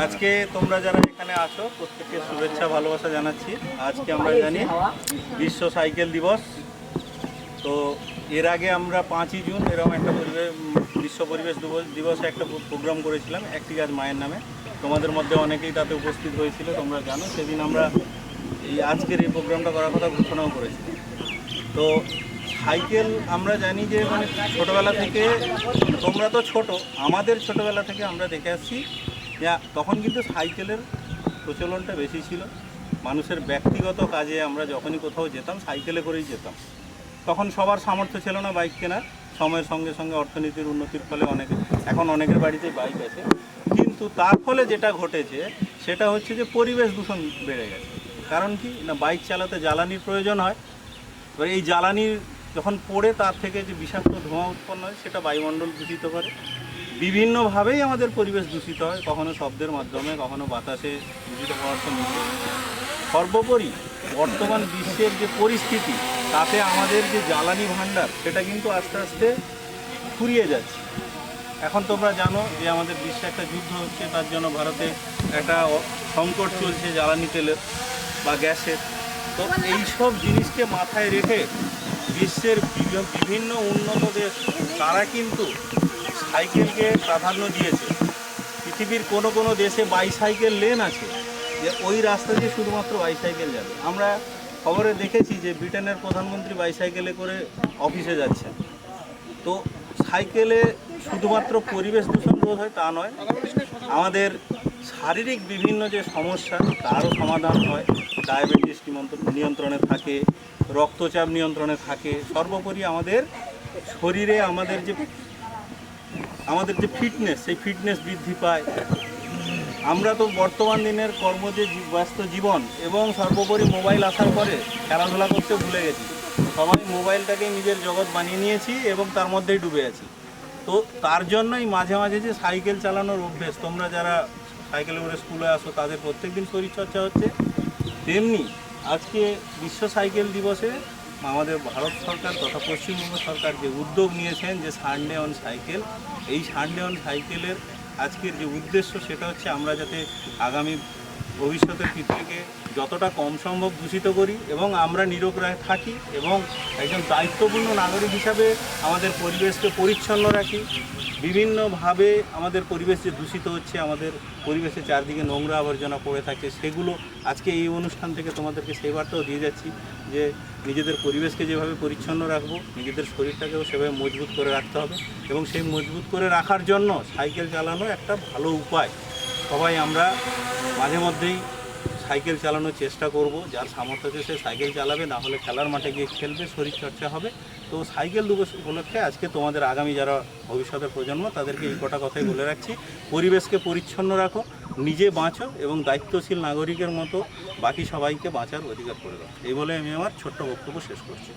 আজকে তোমরা যারা এখানে আছো প্রত্যেককে শুভেচ্ছা ভালোবাসা জানাচ্ছি। আজকে আমরা জানি বিশ্ব সাইকেল দিবস। তো এর আগে আমরা 5ই জুন এরকম একটা বিশ্ব পরিবেশ দিবসে একটা প্রোগ্রাম করেছিলাম, একটি গাছ মায়ের নামে। তোমাদের মধ্যে অনেকেই তাতে উপস্থিত হয়েছিল, তোমরা জানো। সেদিন আমরা আজকের এই প্রোগ্রামটা করার কথা ঘোষণাও করেছি। তো সাইকেল আমরা জানি যে ছোটোবেলা থেকে, তোমরা তো ছোট, আমাদের ছোটোবেলা থেকে আমরা দেখে আসছি যে তখন কিন্তু সাইকেলের প্রচলনটা বেশি ছিল। মানুষের ব্যক্তিগত কাজে আমরা যখনই কোথাও যেতাম সাইকেলে করেই যেতাম। তখন সবার সামর্থ্য ছিল না বাইক কেনার। সময়ের সঙ্গে সঙ্গে অর্থনীতির উন্নতির ফলে এখন অনেকের বাড়িতে বাইক আছে, কিন্তু তার ফলে যেটা ঘটেছে সেটা হচ্ছে যে পরিবেশ দূষণ বেড়ে গেছে। কারণ কি না, বাইক চালাতে জ্বালানির প্রয়োজন হয়। এবার এই জ্বালানির যখন পড়ে তার থেকে যে বিষাক্ত ধোঁয়া উৎপন্ন হয় সেটা বায়ুমণ্ডল দূষিত করে। বিভিন্নভাবেই আমাদের পরিবেশ দূষিত হয়, কখনো শব্দের মাধ্যমে, কখনো বাতাসে দূষিত পদার্থ মিশে। সর্বোপরি বর্তমান বিশ্বের যে পরিস্থিতি, তাতে আমাদের যে জ্বালানি ভাণ্ডার সেটা কিন্তু আস্তে আস্তে ফুরিয়ে যাচ্ছে। এখন তোমরা জানো যে আমাদের বিশ্বে একটা যুদ্ধ হচ্ছে, তার জন্য ভারতে একটা সংকট চলছে জ্বালানি তেলের বা গ্যাসের। তো এইসব জিনিসকে মাথায় রেখে বিশ্বের বিভিন্ন উন্নত দেশ তারা কিন্তু সাইকেলকে প্রাধান্য দিয়েছে। পৃথিবীর কোনো দেশে বাইসাইকেল লেন আছে, যে ওই রাস্তা দিয়ে শুধুমাত্র বাইসাইকেল যাবে। আমরা খবরে দেখেছি যে ব্রিটেনের প্রধানমন্ত্রী বাইসাইকেলে করে অফিসে যাচ্ছেন। তো সাইকেলে শুধুমাত্র পরিবেশ দূষণ রোধ হয় তা নয়, আমাদের শারীরিক বিভিন্ন যে সমস্যা তারও সমাধান হয়। ডায়াবেটিস নিয়ন্ত্রণে থাকে, রক্তচাপ নিয়ন্ত্রণে থাকে। সর্বোপরি আমাদের শরীরে আমাদের যে ফিটনেস, সেই ফিটনেস বৃদ্ধি পায়। আমরা তো বর্তমান দিনের কর্মজে ব্যস্ত জীবন এবং সর্বোপরি মোবাইল আসার পরে খেলাধুলা করতে ভুলে গেছি। সবাই মোবাইলটাকেই নিজের জগৎ বানিয়ে নিয়েছি এবং তার মধ্যেই ডুবে আছি। তো তার জন্যই মাঝে মাঝে যে সাইকেল চালানোর অভ্যেস, তোমরা যারা সাইকেলে করে স্কুলে আসো তাদের প্রত্যেক দিন শরীরচর্চা হচ্ছে। তেমনি আজকে বিশ্ব সাইকেল দিবসে আমাদের ভারত সরকার তথা পশ্চিমবঙ্গ সরকার যে উদ্যোগ নিয়েছেন যে সানডে অন সাইকেল, এই সানডে অন সাইকেলের আজকের যে উদ্দেশ্য সেটা হচ্ছে আমরা যাতে আগামী ভবিষ্যতের পৃথিবীকে যতটা কম সম্ভব দূষিত করি এবং আমরা নিরোগ থাকি এবং একজন দায়িত্বপূর্ণ নাগরিক হিসাবে আমাদের পরিবেশকে পরিচ্ছন্ন রাখি। বিভিন্নভাবে আমাদের পরিবেশ যে দূষিত হচ্ছে, আমাদের পরিবেশে চারদিকে নোংরা আবর্জনা পড়ে থাকে, সেগুলো আজকে এই অনুষ্ঠান থেকে তোমাদেরকে সেই বার্তাও দিয়ে যাচ্ছি যে নিজেদের পরিবেশকে যেভাবে পরিচ্ছন্ন রাখবো, নিজেদের শরীরটাকেও সেভাবে মজবুত করে রাখতে হবে। এবং সেই মজবুত করে রাখার জন্য সাইকেল চালানো একটা ভালো উপায়। সবাই আমরা মাঝে মধ্যেই সাইকেল চালানোর চেষ্টা করব। যার সামর্থ্য আছে সে সাইকেল চালাবে, না হলে খেলার মাঠে গিয়ে খেলবে, শরীরচর্চা হবে। তো সাইকেল দিবস উপলক্ষে আজকে তোমাদের আগামী যারা ভবিষ্যতের প্রজন্ম তাদেরকে এই কটা কথাই বলে রাখছি, পরিবেশকে পরিচ্ছন্ন রাখো, নিজে বাঁচো এবং দায়িত্বশীল নাগরিকের মতো বাকি সবাইকে বাঁচার অধিকার করে দাও। এই বলে আমি আমার ছোট্ট বক্তব্য শেষ করছি।